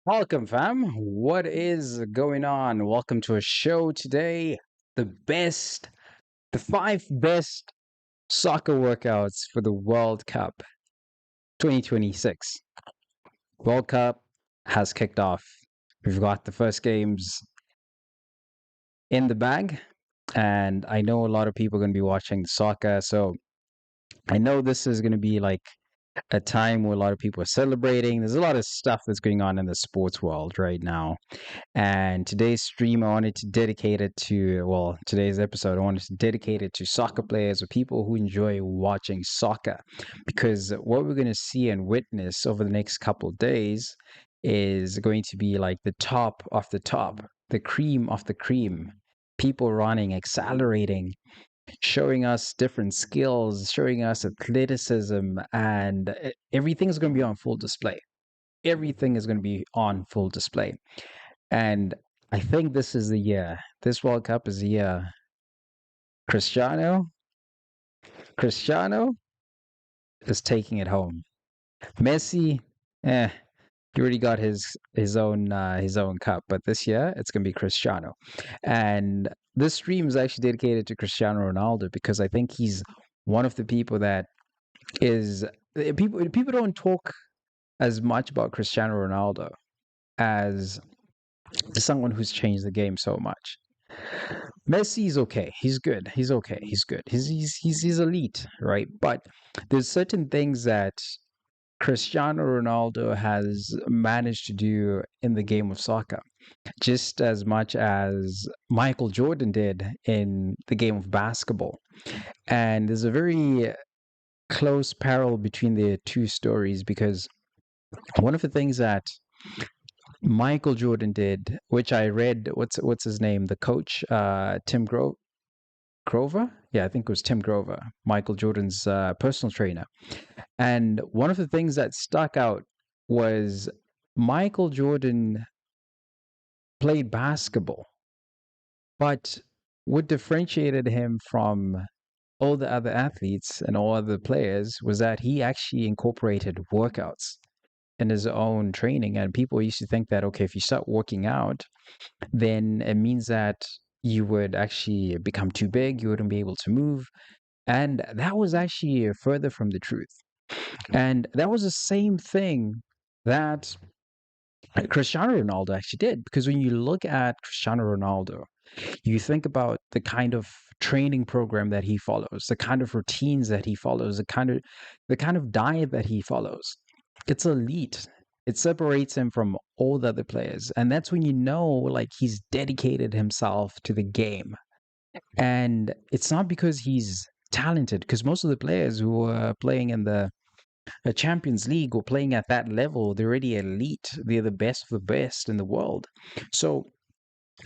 Welcome, fam. What is going on? Welcome to a show today. The the five best soccer workouts for the World Cup 2026. World Cup has kicked off. We've got the first games in the bag, and I know a lot of people are going to be watching soccer. So I know this is going to be like a time where a lot of people are celebrating. There's a lot of stuff that's going on in the sports world right now. And today's stream, I wanted to dedicate it to, well, today's episode, I wanted to dedicate it to soccer players or people who enjoy watching soccer. Because what we're going to see and witness over the next couple of days is going to be like the top of the top, the cream of the cream. People running, accelerating, showing us different skills, showing us athleticism, and everything is going to be on full display. Everything is going to be on full display. And I think this is the year. This World Cup is the year. Cristiano, Cristiano is taking it home. Messi, eh, he already got his own cup, but this year it's gonna be Cristiano. And this stream is actually dedicated to Cristiano Ronaldo because I think he's one of the people that is people don't talk as much about Cristiano Ronaldo as someone who's changed the game so much. Messi's okay. He's good. He's okay. He's good. He's elite, right? But there's certain things that Cristiano Ronaldo has managed to do in the game of soccer, just as much as Michael Jordan did in the game of basketball. And there's a very close parallel between the two stories because one of the things that Michael Jordan did, which I read, what's his name, the coach, Grover? Yeah, I think it was Tim Grover, Michael Jordan's personal trainer. And one of the things that stuck out was Michael Jordan played basketball, but what differentiated him from all the other athletes and all other players was that he actually incorporated workouts in his own training. And people used to think that, okay, if you start working out, then it means that you would actually become too big, you wouldn't be able to move. And that was actually further from the truth. And that was the same thing that Cristiano Ronaldo actually did. Because when you look at Cristiano Ronaldo, you think about the kind of training program that he follows, the kind of routines that he follows, the kind of diet that he follows. It's elite. It separates him from all the other players. And that's when you know like he's dedicated himself to the game. And it's not because he's talented, because most of the players who are playing in the Champions League or playing at that level, they're already elite. They're the best of the best in the world. So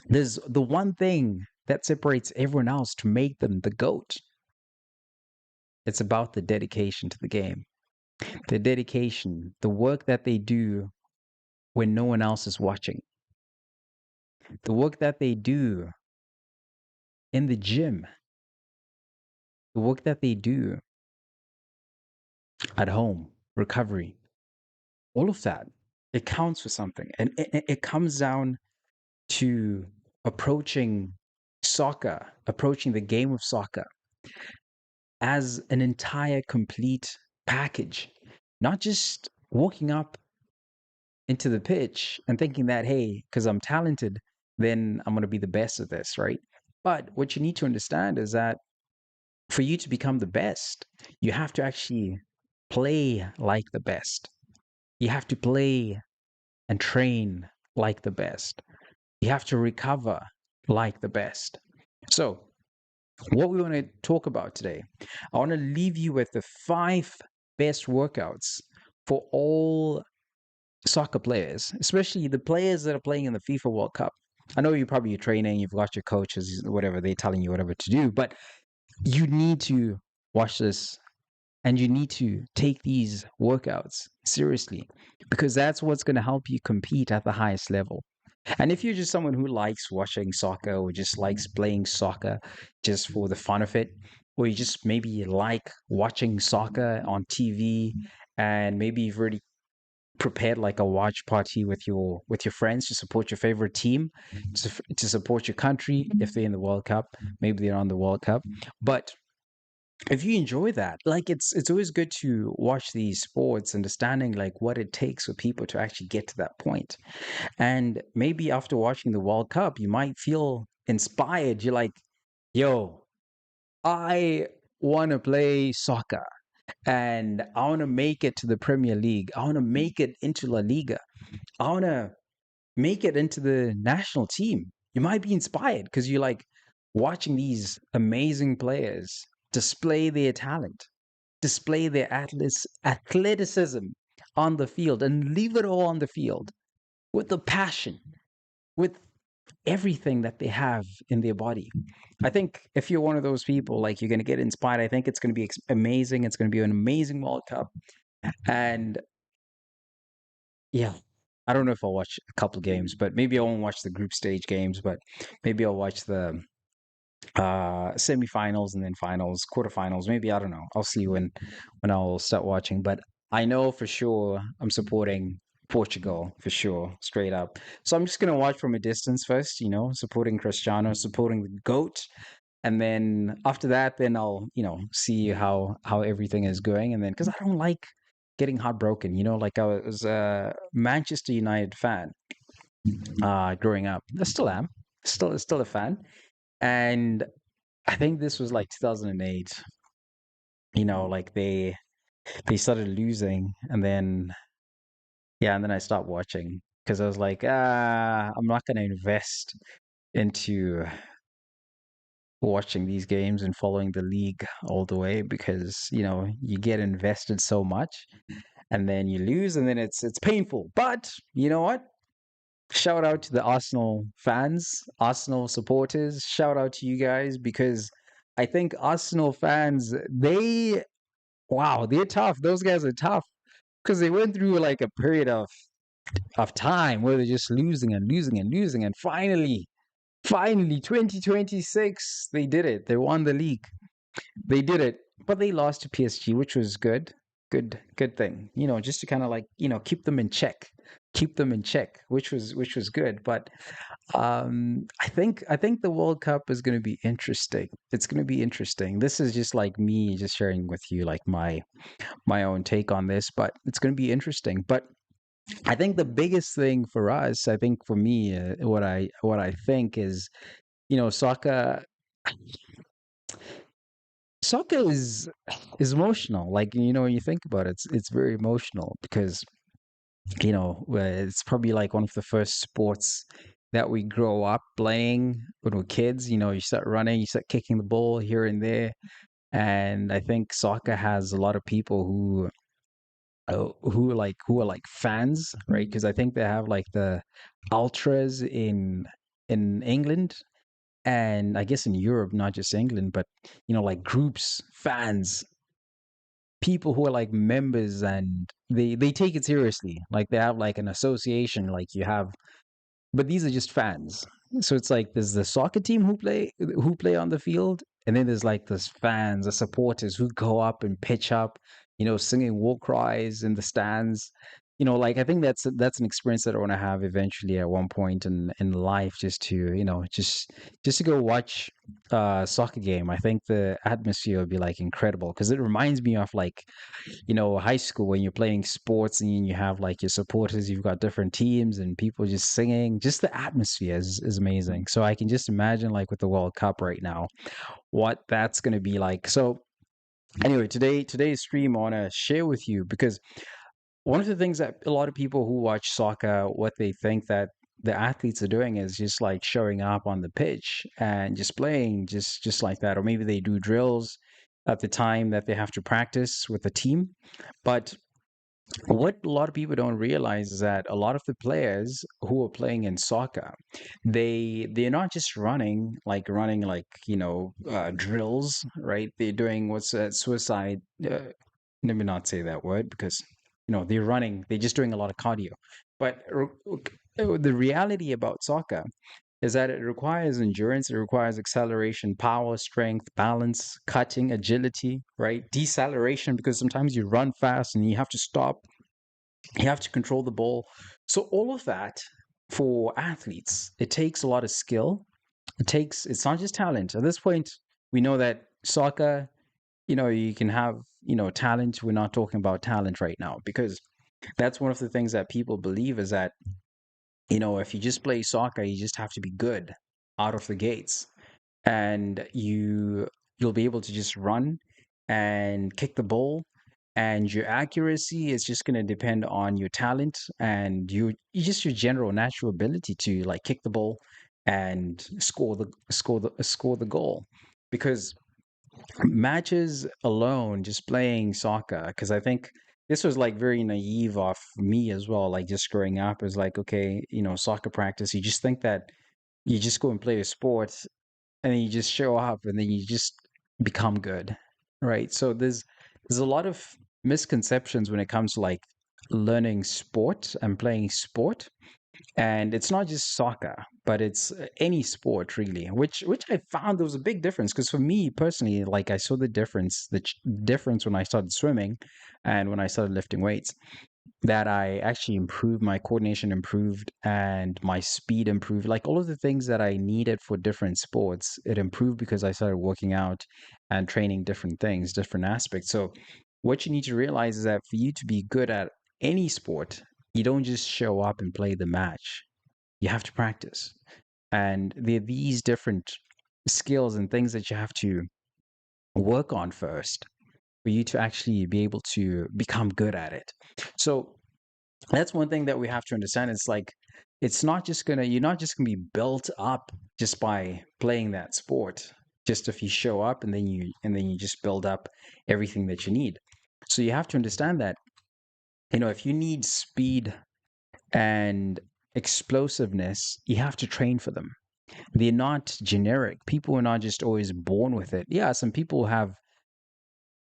there's the one thing that separates everyone else to make them the GOAT. It's about the dedication to the game, the dedication, the work that they do when no one else is watching, the work that they do in the gym, the work that they do at home, recovery, all of that. It counts for something. And it comes down to approaching soccer, approaching the game of soccer as an entire complete package, not just walking up into the pitch and thinking that, hey, because I'm talented, then I'm going to be the best at this, right? But what you need to understand is that for you to become the best, you have to actually play like the best. You have to play and train like the best. You have to recover like the best. So, what we want to talk about today, I want to leave you with the five best workouts for all soccer players, especially the players that are playing in the FIFA World Cup. I know you're probably training, you've got your coaches, whatever, they're telling you whatever to do, but you need to watch this and you need to take these workouts seriously because that's what's going to help you compete at the highest level. And if you're just someone who likes watching soccer or just likes playing soccer just for the fun of it, or you just maybe like watching soccer on TV and maybe you've already prepared like a watch party with your friends to support your favorite team, to support your country if they're in the World Cup. Maybe they're on the World Cup, but if you enjoy that, like it's always good to watch these sports, understanding like what it takes for people to actually get to that point. And maybe after watching the World Cup, you might feel inspired. You're like, yo, I want to play soccer and I want to make it to the Premier League. I want to make it into La Liga. I want to make it into the national team. You might be inspired because you're like watching these amazing players display their talent, display their athleticism on the field, and leave it all on the field with the passion, with everything that they have in their body. I think if you're one of those people, like you're going to get inspired. I think it's going to be amazing. It's going to be an amazing World Cup. And yeah, I don't know if I'll watch a couple games, but maybe I won't watch the group stage games, but maybe I'll watch the semifinals and then finals, quarterfinals. Maybe I don't know. I'll see when I'll start watching. But I know for sure I'm supporting Portugal for sure, straight up. So I'm just gonna watch from a distance first, supporting Cristiano, supporting the GOAT. And then after that, then I'll, see how everything is going. And then because I don't like getting heartbroken, like I was a Manchester United fan growing up. I still am. Still a fan. And I think this was like 2008. Like they started losing, and then yeah, and then I stopped watching because I was like, I'm not going to invest into watching these games and following the league all the way because you get invested so much, and then you lose, and then it's painful. But you know what? Shout out to the Arsenal fans, Arsenal supporters. Shout out to you guys because I think Arsenal fans, wow, they're tough. Those guys are tough because they went through like a period of time where they're just losing and losing and losing, and finally, 2026, they did it. They won the league. They did it, but they lost to PSG, which was good. Good thing. Just to kind of like, keep them in check. Keep them in check, which was good. But I think the World Cup is going to be interesting. It's going to be interesting. This is just like me just sharing with you like my own take on this, but it's going to be interesting. But I think the biggest thing for us, I think for me, what I think is, soccer. Soccer is emotional. Like when you think about it, it's very emotional because it's probably like one of the first sports that we grow up playing when we're kids. You start running, you start kicking the ball here and there, and I think soccer has a lot of people who are like fans, right? Because I think they have like the ultras in England and I guess in Europe, not just England, but like groups, fans, people who are like members, and they take it seriously. Like they have like an association, like you have, but these are just fans. So it's like there's the soccer team who play on the field, and then there's like this fans, the supporters who go up and pitch up, singing war cries in the stands. Like I think that's an experience that I want to have eventually at one point in life, just to just to go watch a soccer game. I think the atmosphere would be like incredible because it reminds me of like high school when you're playing sports and you have like your supporters, you've got different teams and people just singing. Just the atmosphere is amazing. So I can just imagine like with the World Cup right now, what that's going to be like. So anyway, today's stream I want to share with you because one of the things that a lot of people who watch soccer, what they think that the athletes are doing is just like showing up on the pitch and just playing just like that, or maybe they do drills at the time that they have to practice with the team. But what a lot of people don't realize is that a lot of the players who are playing in soccer, they're not just running like drills, right? They're doing what's suicide. Let me not say that word because they're running. They're just doing a lot of cardio. But the reality about soccer is that it requires endurance, it requires acceleration, power, strength, balance, cutting, agility, right? Deceleration, because sometimes you run fast and you have to stop You have to control the ball. So all of that for athletes, it takes a lot of skill. It's not just talent. At this point, we know that soccer, you can have, talent. We're not talking about talent right now because that's one of the things that people believe is that, if you just play soccer, you just have to be good out of the gates and you'll be able to just run and kick the ball, and your accuracy is just going to depend on your talent and you just your general natural ability to like kick the ball and score the goal. Because matches alone, just playing soccer, because I think this was like very naive of me as well, like just growing up is like, okay, soccer practice, you just think that you just go and play a sport and then you just show up and then you just become good, right? So there's a lot of misconceptions when it comes to like learning sport and playing sport, and it's not just soccer, but it's any sport really, which I found there was a big difference because for me personally, like I saw the difference when I started swimming and when I started lifting weights, that I actually improved, my coordination improved and my speed improved. Like all of the things that I needed for different sports, it improved because I started working out and training different things, different aspects. So what you need to realize is that for you to be good at any sport, you don't just show up and play the match. You have to practice. And there are these different skills and things that you have to work on first for you to actually be able to become good at it. So that's one thing that we have to understand. It's like you're not just gonna be built up just by playing that sport. Just if you show up and then you just build up everything that you need. So you have to understand that, if you need speed and explosiveness, you have to train for them. They're not generic. People are not just always born with it. Yeah, some people have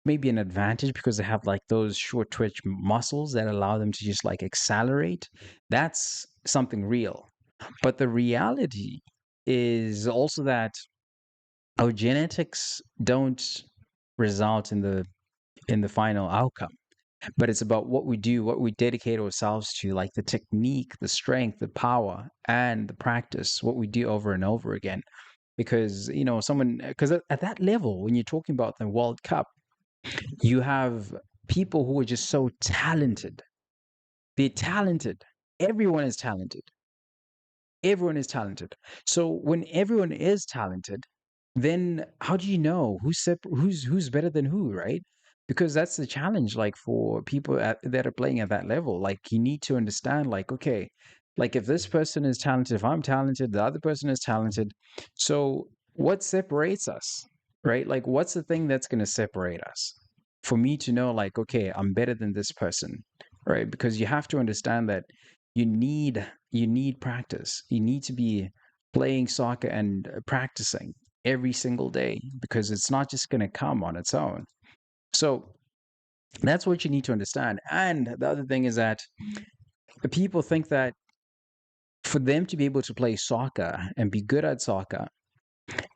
maybe an advantage because they have like those short twitch muscles that allow them to just like accelerate. That's something real. But the reality is also that our genetics don't result in the final outcome, but it's about what we do, what we dedicate ourselves to, like the technique, the strength, the power, and the practice, what we do over and over again. Because because at that level, when you're talking about the World Cup, you have people who are just so talented. They're talented. Everyone is talented. Everyone is talented. So when everyone is talented, then how do you know who's better than who, right? Because that's the challenge, like for people that are playing at that level. Like you need to understand, like, okay, like if this person is talented, if I'm talented, the other person is talented. So what separates us, right? Like what's the thing that's going to separate us? For me to know, like, okay, I'm better than this person, right? Because you have to understand that you need practice. You need to be playing soccer and practicing every single day because it's not just going to come on its own. So that's what you need to understand. And the other thing is that people think that for them to be able to play soccer and be good at soccer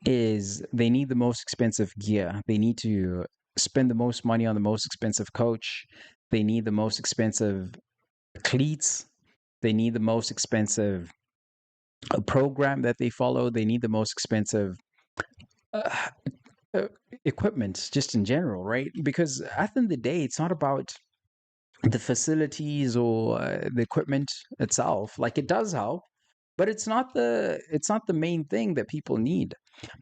is they need the most expensive gear. They need to spend the most money on the most expensive coach. They need the most expensive cleats. They need the most expensive program that they follow. They need the most expensive uh, uh, equipment, just in general, right? Because at the end of the day, it's not about the facilities or the equipment itself. Like it does help, but it's not the main thing that people need.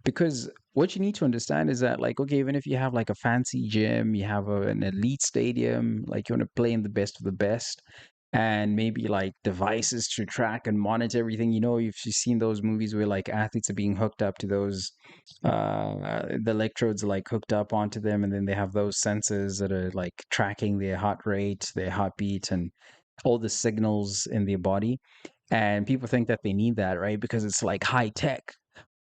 Because what you need to understand is that, like, okay, even if you have like a fancy gym, you have an elite stadium, like you want to play in the best of the best, and maybe like devices to track and monitor everything. You've seen those movies where like athletes are being hooked up to those, the electrodes are like hooked up onto them, and then they have those sensors that are like tracking their heart rate, their heartbeat, and all the signals in their body. And people think that they need that, right? Because it's like high tech.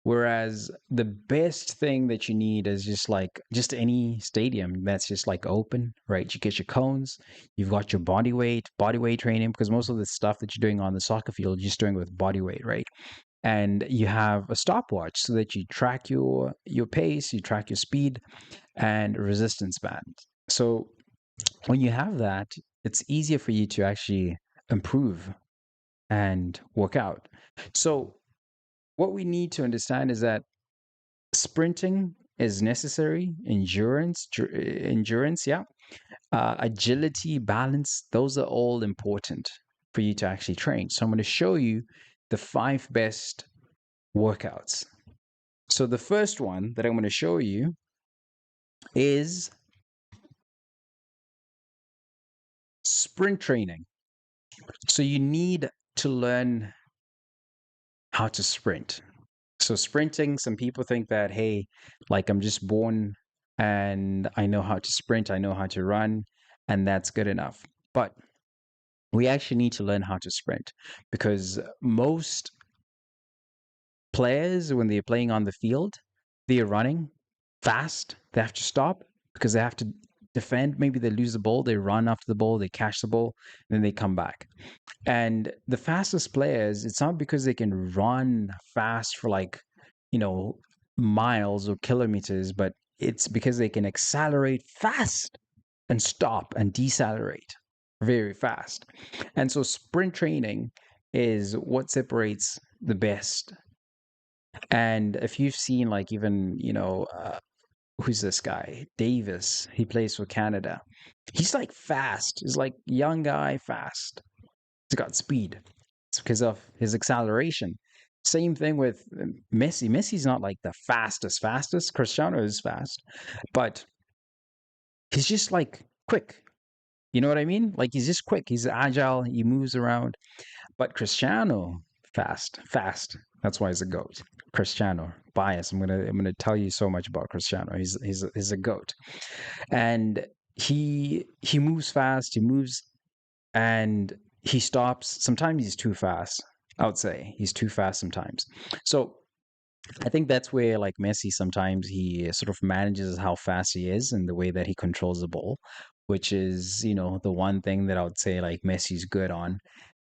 Whereas the best thing that you need is just any stadium that's just like open, right? You get your cones, you've got your body weight training, because most of the stuff that you're doing on the soccer field, you're just doing with body weight, right? And you have a stopwatch so that you track your pace, you track your speed and resistance band. So when you have that, it's easier for you to actually improve and work out. So, what we need to understand is that sprinting is necessary, endurance, yeah, agility, balance, those are all important for you to actually train. So, I'm going to show you the five best workouts. So, the first one that I'm going to show you is sprint training. So, you need to learn how to sprint. So sprinting, some people think that, hey, like I'm just born and I know how to sprint, I know how to run, and that's good enough. But we actually need to learn how to sprint because most players, when they're playing on the field, they're running fast. They have to stop because they have to defend. Maybe they lose the ball, they run after the ball, they catch the ball, and then they come back. And the fastest players, it's not because they can run fast for like, you know, miles or kilometers, but it's because they can accelerate fast and stop and decelerate very fast. And so sprint training is what separates the best. And if you've seen like even, who's this guy? Davis, he plays for Canada. He's like fast. He's like young guy fast. He's got speed. It's because of his acceleration. Same thing with Messi. Messi's not like the fastest. Cristiano is fast, but he's just like quick. You know what I mean? Like he's just quick. He's agile. He moves around. But Cristiano, fast. That's why he's a goat. Cristiano, bias. I'm gonna tell you so much about Cristiano. He's a goat, and he moves fast. He moves and he stops. Sometimes he's too fast. I would say he's too fast sometimes. So I think that's where like Messi sometimes he sort of manages how fast he is and the way that he controls the ball, which is, the one thing that I would say like Messi's good on.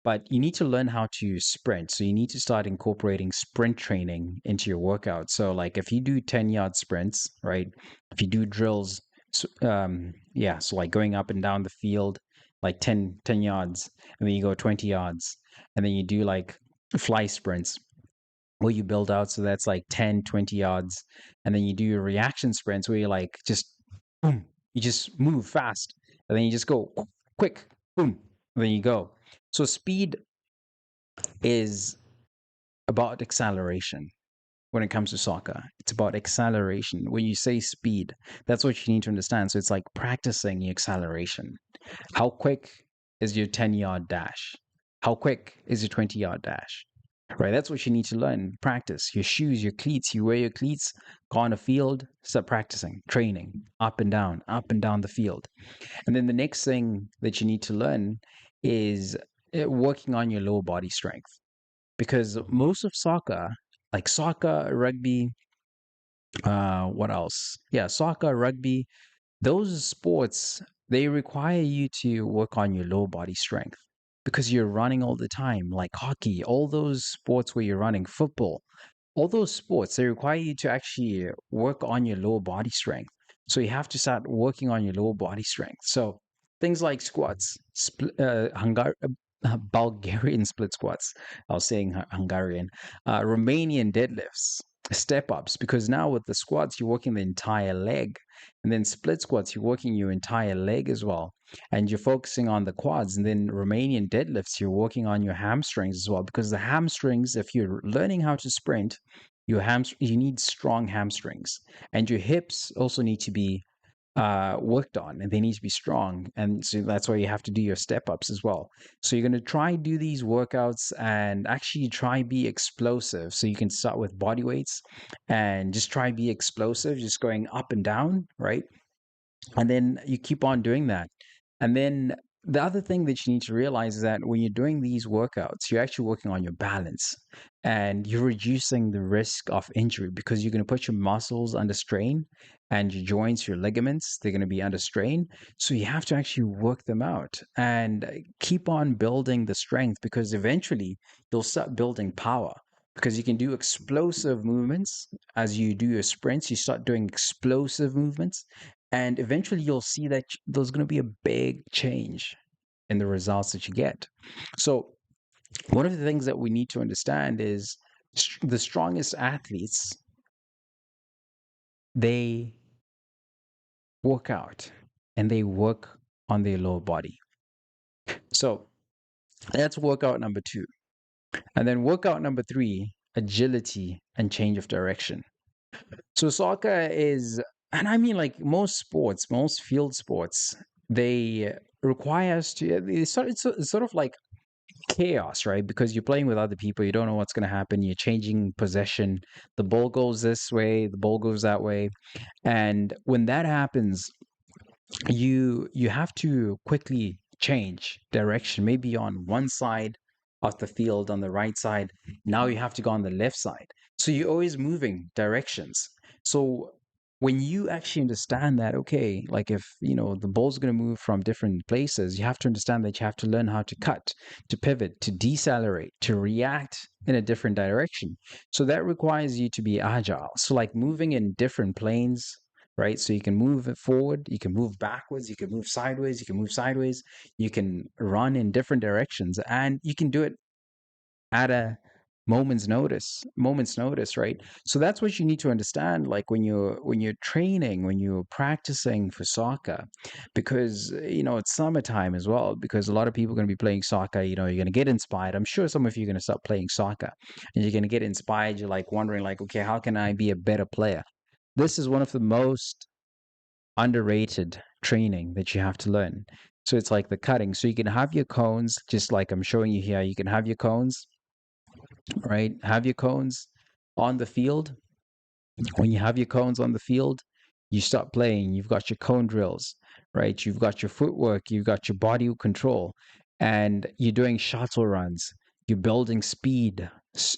But you need to learn how to sprint. So you need to start incorporating sprint training into your workout. So like if you do 10-yard sprints, right? If you do drills, yeah, so like going up and down the field, like 10 yards, and then you go 20 yards, and then you do like fly sprints where you build out. So that's like 10, 20 yards. And then you do your reaction sprints where you like just boom, you just move fast. And then you just go quick, boom, and then you go. So speed is about acceleration when it comes to soccer. It's about acceleration. When you say speed, that's what you need to understand. So it's like practicing your acceleration. How quick is your 10-yard dash? How quick is your 20-yard dash? Right, that's what you need to learn. Practice your shoes, your cleats. You wear your cleats, go on the field, start practicing, training, up and down the field. And then the next thing that you need to learn is working on your lower body strength. Because most of soccer, like soccer, rugby, what else? Yeah, soccer, rugby, those sports, they require you to work on your lower body strength because you're running all the time, like hockey, all those sports where you're running, football, all those sports, they require you to actually work on your lower body strength. So you have to start working on your lower body strength. So things like squats, Bulgarian split squats. I was saying Hungarian, Romanian deadlifts, step ups, because now with the squats, you're working the entire leg. And then split squats, you're working your entire leg as well. And you're focusing on the quads. And then Romanian deadlifts, you're working on your hamstrings as well. Because the hamstrings, if you're learning how to sprint, you need strong hamstrings. And your hips also need to be worked on and they need to be strong. And so that's why you have to do your step ups as well. So you're going to try do these workouts and actually try be explosive. So you can start with body weights and just try be explosive, just going up and down, right? And then you keep on doing that. And then the other thing that you need to realize is that when you're doing these workouts, you're actually working on your balance and you're reducing the risk of injury because you're going to put your muscles under strain and your joints, your ligaments, they're going to be under strain. So you have to actually work them out and keep on building the strength because eventually you'll start building power because you can do explosive movements as you do your sprints. You start doing explosive movements and eventually you'll see that there's going to be a big change. in the results that you get. So one of the things that we need to understand is the strongest athletes, they work out and they work on their lower body. So that's workout number two. And then workout number three, agility and change of direction. So soccer is, and I mean like most sports, most field sports, they require us to, it's sort of like chaos, right? Because you're playing with other people, you don't know what's going to happen. You're changing possession. The ball goes this way, the ball goes that way. And when that happens, you have to quickly change direction, maybe on one side of the field on the right side. Now you have to go on the left side, so you're always moving directions. So when you actually understand that, okay, like if the ball's going to move from different places, you have to understand that you have to learn how to cut, to pivot, to decelerate, to react in a different direction. So that requires you to be agile, so like moving in different planes, right? So you can move it forward, you can move backwards, you can move sideways, you can move sideways, you can run in different directions, and you can do it at a moment's notice, right? So that's what you need to understand, like when you're training, when you're practicing for soccer, because it's summertime as well, because a lot of people are going to be playing soccer. You're going to get inspired. I'm sure some of you are going to start playing soccer and you're going to get inspired. You're like wondering like, okay, how can I be a better player? This is one of the most underrated training that you have to learn. So it's like the cutting. So you can have your cones, just like I'm showing you here. You can have your cones, right? Have your cones on the field. When you have your cones on the field, you start playing. You've got your cone drills, right? You've got your footwork, you've got your body control, and you're doing shuttle runs. You're building speed.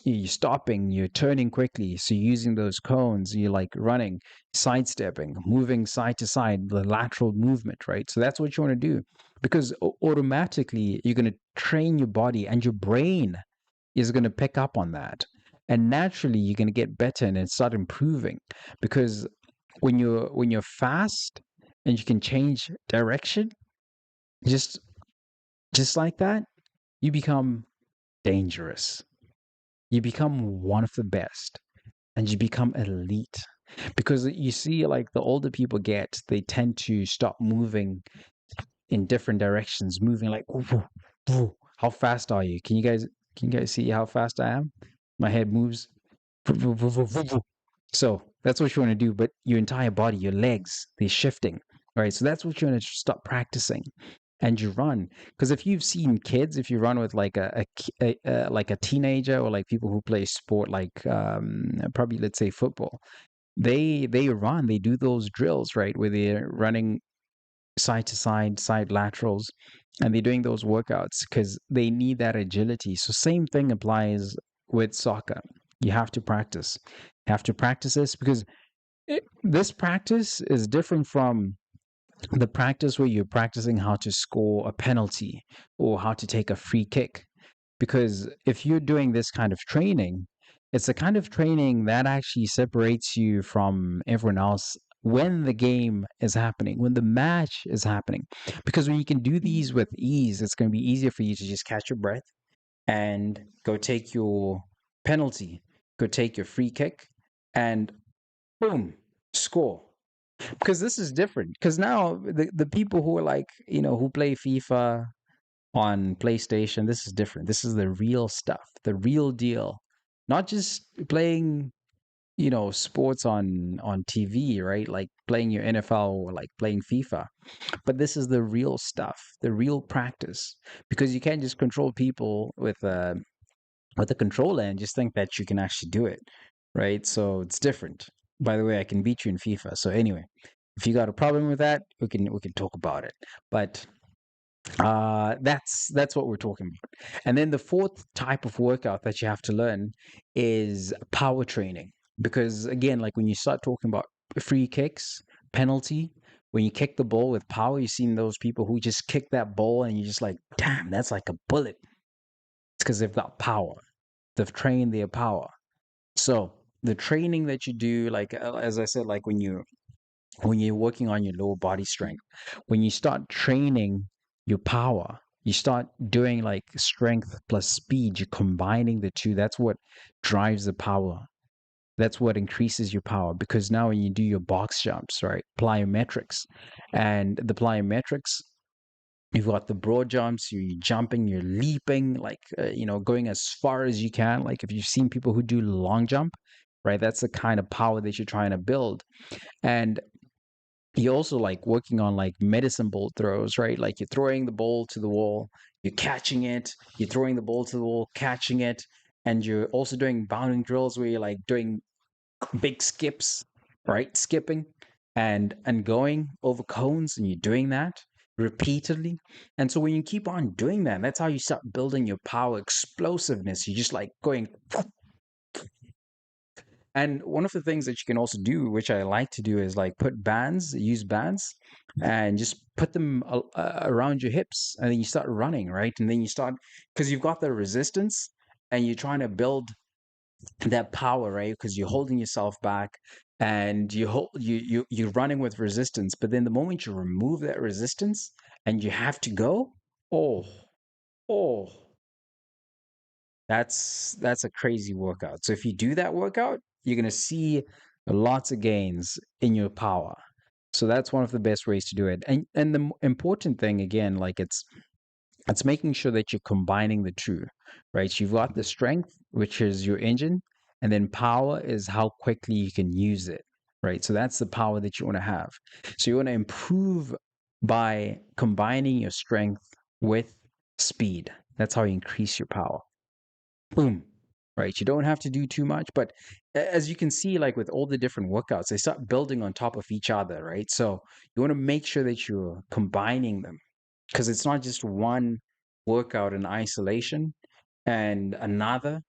You're stopping, you're turning quickly. So you're using those cones, you're like running, sidestepping, moving side to side, the lateral movement, right? So that's what you want to do, because automatically you're going to train your body and your brain is going to pick up on that. And naturally you're going to get better and start improving, because when you're fast and you can change direction just just like that, you become dangerous. You become one of the best and you become elite, because you see, like the older people get, they tend to stop moving in different directions, moving like woo, woo. How fast are you? Can you guys see how fast I am? My head moves. So that's what you want to do, but your entire body, your legs, they're shifting. All right. So that's what you want to start practicing. And you run. Because if you've seen kids, if you run with like like a teenager, or like people who play sport, like probably let's say football, they run, they do those drills, right? Where they're running side to side, side laterals, and they're doing those workouts because they need that agility. So same thing applies with soccer. You have to practice. You have to practice this, because this practice is different from the practice where you're practicing how to score a penalty or how to take a free kick. Because if you're doing this kind of training, it's the kind of training that actually separates you from everyone else when the game is happening, when the match is happening. Because when you can do these with ease, it's going to be easier for you to just catch your breath and go take your penalty, go take your free kick, and boom, score. Because this is different. Because now the people who are like, who play FIFA on PlayStation, this is different. This is the real stuff, the real deal. Not just playing, sports on TV, right? Like playing your NFL or like playing FIFA. But this is the real stuff, the real practice. Because you can't just control people with a controller and just think that you can actually do it, right? So it's different. By the way, I can beat you in FIFA. So anyway, if you got a problem with that, we can talk about it. But that's what we're talking about. And then the fourth type of workout that you have to learn is power training. Because again, like when you start talking about free kicks, penalty, when you kick the ball with power, you've seen those people who just kick that ball and you're just like, damn, that's like a bullet. It's because they've got power. They've trained their power. So the training that you do, like as I said, like when you're working on your lower body strength, when you start training your power, You start doing like strength plus speed. You're combining the two. That's what drives the power. That's what increases your power, because now when you do your box jumps, right, plyometrics, and the plyometrics, you've got the broad jumps, you're jumping, you're leaping, like, going as far as you can. Like if you've seen people who do long jump, right, that's the kind of power that you're trying to build. And you're also like working on like medicine ball throws, right? Like you're throwing the ball to the wall, you're catching it, you're throwing the ball to the wall, catching it, and you're also doing bounding drills where you're like doing big skips, right? Skipping and going over cones, and you're doing that repeatedly. And so when you keep on doing that, that's how you start building your power explosiveness. You're just like going. And one of the things that you can also do, which I like to do, is like use bands, and just put them around your hips, and then you start running, right? And then you start, because you've got the resistance, and you're trying to build that power, right? Because you're holding yourself back, and you're running with resistance. But then the moment you remove that resistance and you have to go, oh, oh, that's a crazy workout. So if you do that workout, you're gonna see lots of gains in your power. So that's one of the best ways to do it. And the important thing, again, like it's making sure that you're combining the two, right? So you've got the strength, which is your engine, and then power is how quickly you can use it, right? So that's the power that you want to have. So you want to improve by combining your strength with speed. That's how you increase your power. Boom. Right. You don't have to do too much, but as you can see, like with all the different workouts, they start building on top of each other, right? So you want to make sure that you're combining them, because it's not just one workout in isolation and another,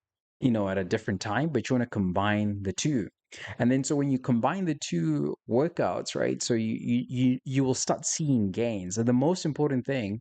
at a different time, but you want to combine the two. And then so when you combine the two workouts, right? So you will start seeing gains. And the most important thing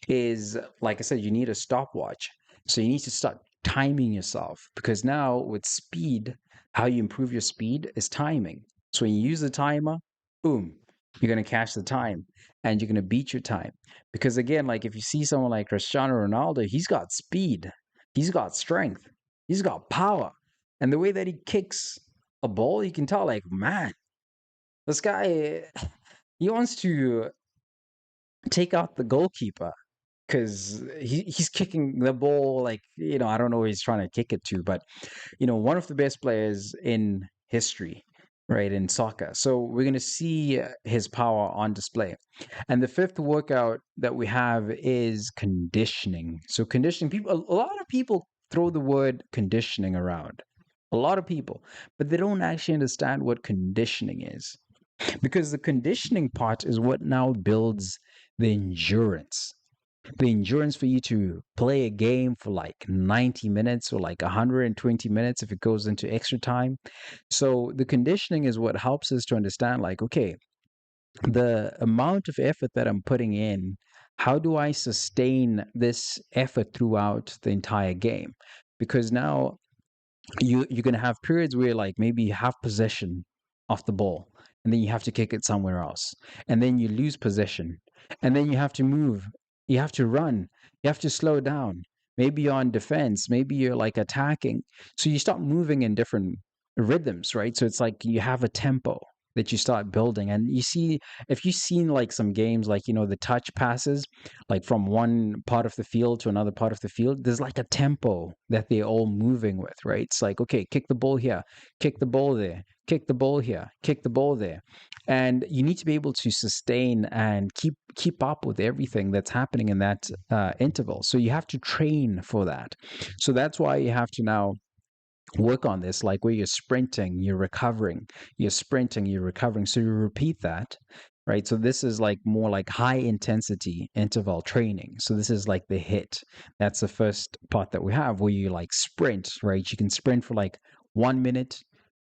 is, like I said, you need a stopwatch. So you need to start timing yourself, because now with speed, how you improve your speed is timing. So when you use the timer, boom, you're going to catch the time, and you're going to beat your time. Because again, like if you see someone like Cristiano Ronaldo, he's got speed, he's got strength, he's got power. And the way that he kicks a ball, you can tell, like, man, this guy, he wants to take out the goalkeeper, because he's kicking the ball like, I don't know where he's trying to kick it to, but one of the best players in history, right, in soccer. So we're going to see his power on display. And the fifth workout that we have is conditioning. So conditioning, people, a lot of people throw the word conditioning around. A lot of people, but they don't actually understand what conditioning is. Because the conditioning part is what now builds the endurance for you to play a game for like 90 minutes or like 120 minutes if it goes into extra time. So the conditioning is what helps us to understand, like, okay, the amount of effort that I'm putting in, how do I sustain this effort throughout the entire game? Because now you're going to have periods where like maybe you have possession of the ball, and then you have to kick it somewhere else, and then you lose possession, and then you have to move, you have to run, you have to slow down. Maybe you're on defense, maybe you're like attacking, so you start moving in different rhythms, right? So it's like you have a tempo that you start building. And you see, if you've seen like some games, like, the touch passes, like from one part of the field to another part of the field, there's like a tempo that they're all moving with, right? It's like, okay, kick the ball here, kick the ball there, kick the ball here, kick the ball there. And you need to be able to sustain and keep up with everything that's happening in that interval. So you have to train for that. So that's why you have to now work on this, like where you're sprinting, you're recovering, you're sprinting, you're recovering. So you repeat that, right? So this is like more like high intensity interval training. So this is like the hit. That's the first part that we have, where you like sprint, right? You can sprint for like 1 minute,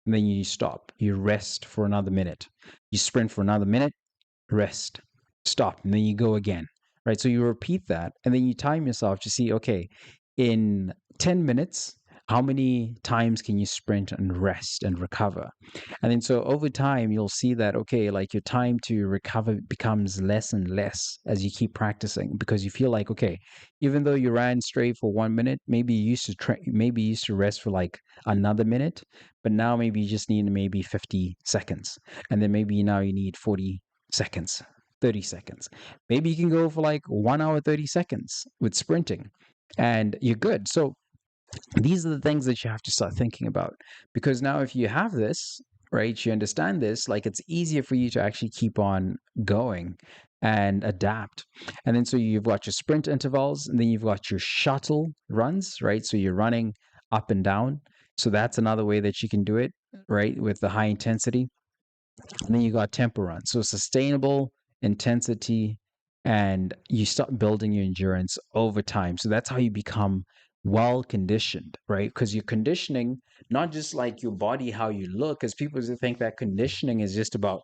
and then you stop, you rest for another minute, you sprint for another minute, rest, stop, and then you go again, right? So you repeat that, and then you time yourself to see, okay, in 10 minutes, How many times can you sprint and rest and recover? And then so over time, you'll see that, okay, like your time to recover becomes less and less as you keep practicing because you feel like, okay, even though you ran straight for 1 minute, maybe you used to maybe you used to rest for like another minute, but now maybe you just need maybe 50 seconds. And then maybe now you need 40 seconds, 30 seconds. Maybe you can go for like 1 hour, 30 seconds with sprinting and you're good. So these are the things that you have to start thinking about because now if you have this, right, you understand this, like it's easier for you to actually keep on going and adapt. And then so you've got your sprint intervals and then you've got your shuttle runs, right? So you're running up and down. So that's another way that you can do it, right, with the high intensity. And then you got tempo run. So sustainable intensity, and you start building your endurance over time. So that's how you become well conditioned, right? Because you're conditioning not just like your body, how you look, because people think that conditioning is just about,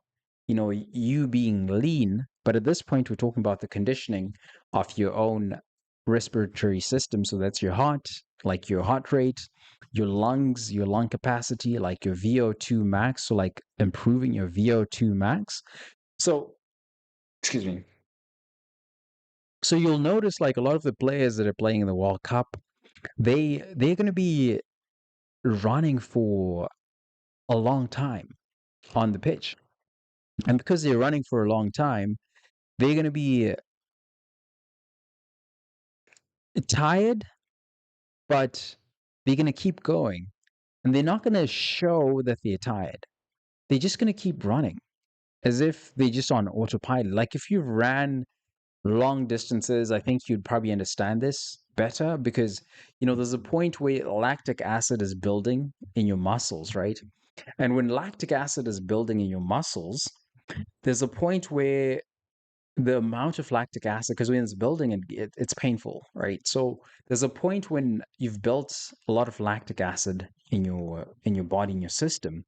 you being lean. But at this point, we're talking about the conditioning of your own respiratory system. So that's your heart, like your heart rate, your lungs, your lung capacity, like your VO2 max. So, like improving your VO2 max. So, excuse me. So you'll notice like a lot of the players that are playing in the World Cup, they're going to be running for a long time on the pitch. And because they're running for a long time, they're going to be tired, but they're going to keep going. And they're not going to show that they're tired. They're just going to keep running as if they're just on autopilot. Like if you've ran long distances, I think you'd probably understand this better because, there's a point where lactic acid is building in your muscles, right? And when lactic acid is building in your muscles, there's a point where the amount of lactic acid, because when it's building, it's painful, right? So there's a point when you've built a lot of lactic acid in your body, in your system,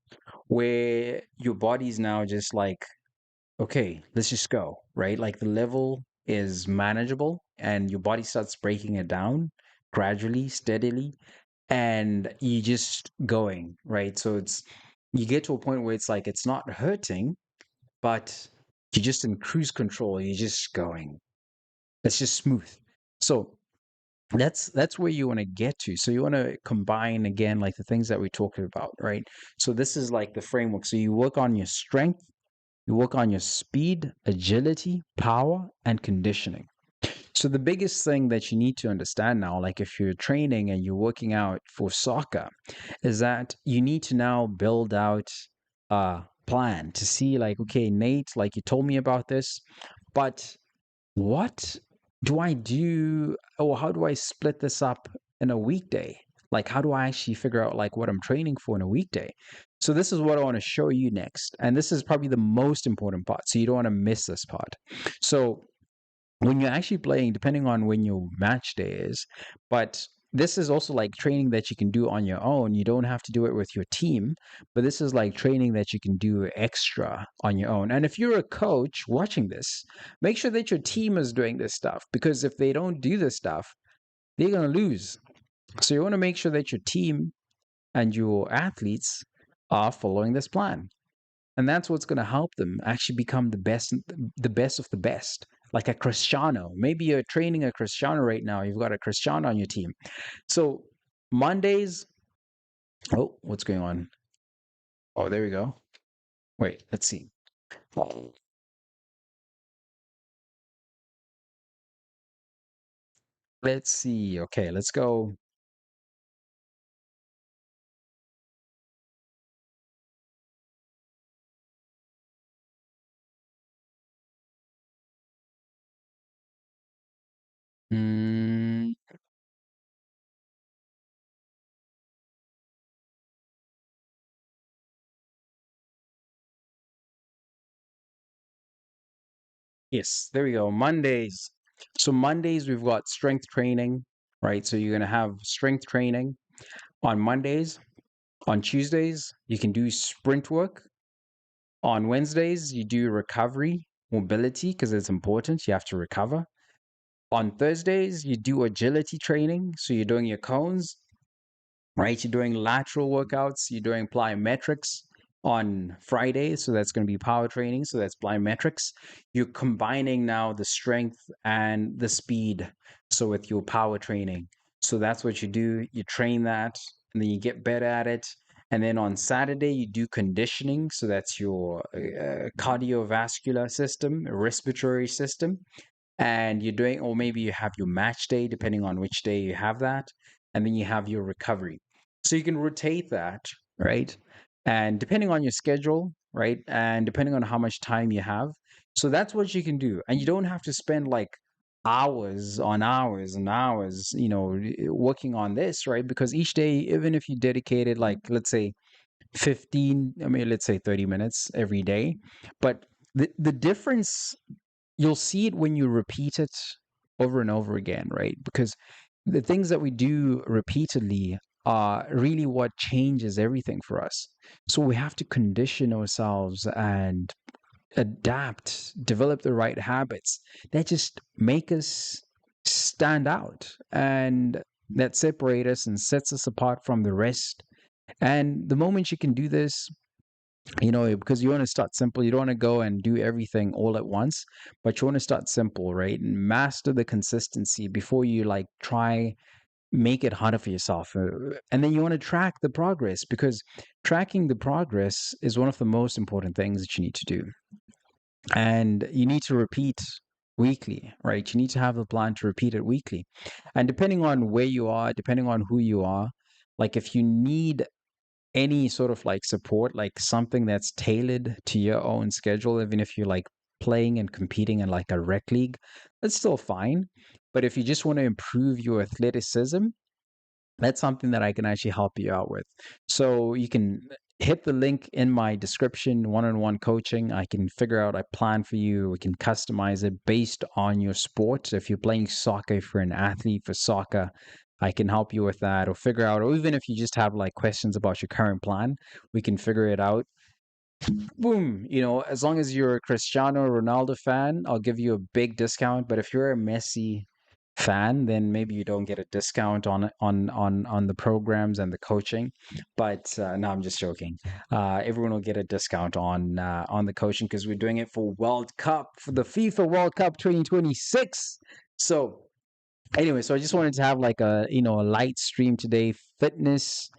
where your body's now just like, okay, let's just go, right? Like the level is manageable and your body starts breaking it down gradually, steadily, and you just going, right? So you get to a point where it's like it's not hurting, but you're just in cruise control, you're just going. It's just smooth. So that's where you want to get to. So you want to combine again like the things that we're talking about, right? So this is like the framework. So you work on your strength, you work on your speed, agility, power, and conditioning. So the biggest thing that you need to understand now, like if you're training and you're working out for soccer, is that you need to now build out a plan to see like, okay, Nate, like you told me about this, but what do I do, or how do I split this up in a weekday? Like, how do I actually figure out like what I'm training for in a weekday? So this is what I want to show you next. And this is probably the most important part. So you don't want to miss this part. So when you're actually playing, depending on when your match day is, but this is also like training that you can do on your own. You don't have to do it with your team, but this is like training that you can do extra on your own. And if you're a coach watching this, make sure that your team is doing this stuff because if they don't do this stuff, they're going to lose. So you want to make sure that your team and your athletes are following this plan. And that's what's going to help them actually become the best of the best, like a Cristiano. Maybe you're training a Cristiano right now. You've got a Cristiano on your team. So Mondays, oh, what's going on? Oh, there we go. Wait, let's see. Let's see. Okay, let's go. Mm, yes, there we go. Mondays. So Mondays, we've got strength training, right? So you're going to have strength training on Mondays. On Tuesdays, you can do sprint work. On Wednesdays, you do recovery, mobility, because it's important. You have to recover. On Thursdays, you do agility training. So you're doing your cones. right? You're doing lateral workouts, you're doing plyometrics on Friday, so that's going to be power training, so that's plyometrics. You're combining now the strength and the speed, so with your power training. So that's what you do. You train that, and then you get better at it. And then on Saturday, you do conditioning, so that's your cardiovascular system, respiratory system, and you're doing, or maybe you have your match day, depending on which day you have that, and then you have your recovery. So you can rotate that, right? And depending on your schedule, right? And depending on how much time you have. So that's what you can do. And you don't have to spend like hours on hours and hours, working on this, right? Because each day, even if you dedicated like, let's say 15, I mean, let's say 30 minutes every day, but the difference, you'll see it when you repeat it over and over again, right? Because the things that we do repeatedly are really what changes everything for us. So we have to condition ourselves and adapt, develop the right habits that just make us stand out and that separate us and sets us apart from the rest. And the moment you can do this, because you want to start simple. You don't want to go and do everything all at once, but you want to start simple, right? And master the consistency before you like try make it harder for yourself. And then you want to track the progress, because tracking the progress is one of the most important things that you need to do. And you need to repeat weekly, right? You need to have a plan to repeat it weekly. And depending on where you are, depending on who you are, like if you need any sort of like support, like something that's tailored to your own schedule, even if you're like playing and competing in like a rec league, that's still fine. But if you just want to improve your athleticism, that's something that I can actually help you out with. So you can hit the link in my description, one-on-one coaching. I can figure out a plan for you. We can customize it based on your sport. If you're playing soccer, if you're an athlete for soccer, I can help you with that, or figure out, or even if you just have like questions about your current plan, we can figure it out. Boom, as long as you're a Cristiano Ronaldo fan, I'll give you a big discount. But if you're a Messi fan, then maybe you don't get a discount on the programs and the coaching. But no, I'm just joking. Everyone will get a discount on the coaching, because we're doing it for World Cup, for the FIFA World Cup 2026. So anyway, so I just wanted to have like a light stream today, fitness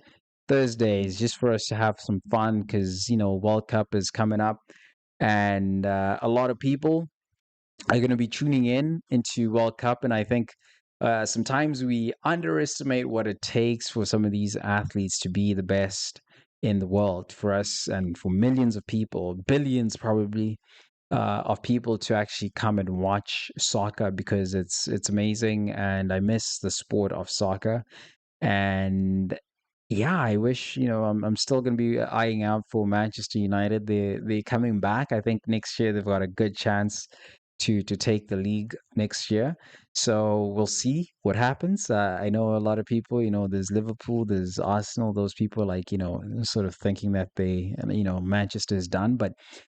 Thursdays, just for us to have some fun, because World Cup is coming up, and a lot of people are going to be tuning in into World Cup. And I think sometimes we underestimate what it takes for some of these athletes to be the best in the world, for us and for millions of people, billions probably, of people to actually come and watch soccer, because it's amazing, and I miss the sport of soccer. And yeah, I wish, I'm still going to be eyeing out for Manchester United. They're coming back. I think next year they've got a good chance to take the league next year. So we'll see what happens. I know a lot of people, there's Liverpool, there's Arsenal. Those people like, sort of thinking that Manchester is done. But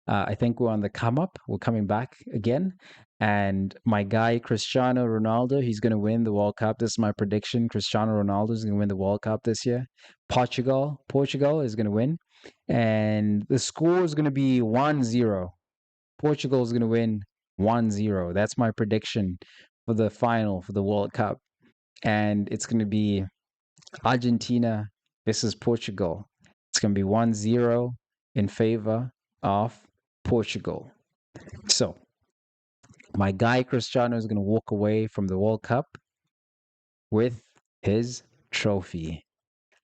I think we're on the come up. We're coming back again. And my guy, Cristiano Ronaldo, he's going to win the World Cup. This is my prediction. Cristiano Ronaldo is going to win the World Cup this year. Portugal is going to win. And the score is going to be 1-0. Portugal is going to win 1-0. That's my prediction for the final for the World Cup. And it's going to be Argentina versus Portugal. It's going to be 1-0 in favor of Portugal. So, my guy Cristiano is going to walk away from the World Cup with his trophy.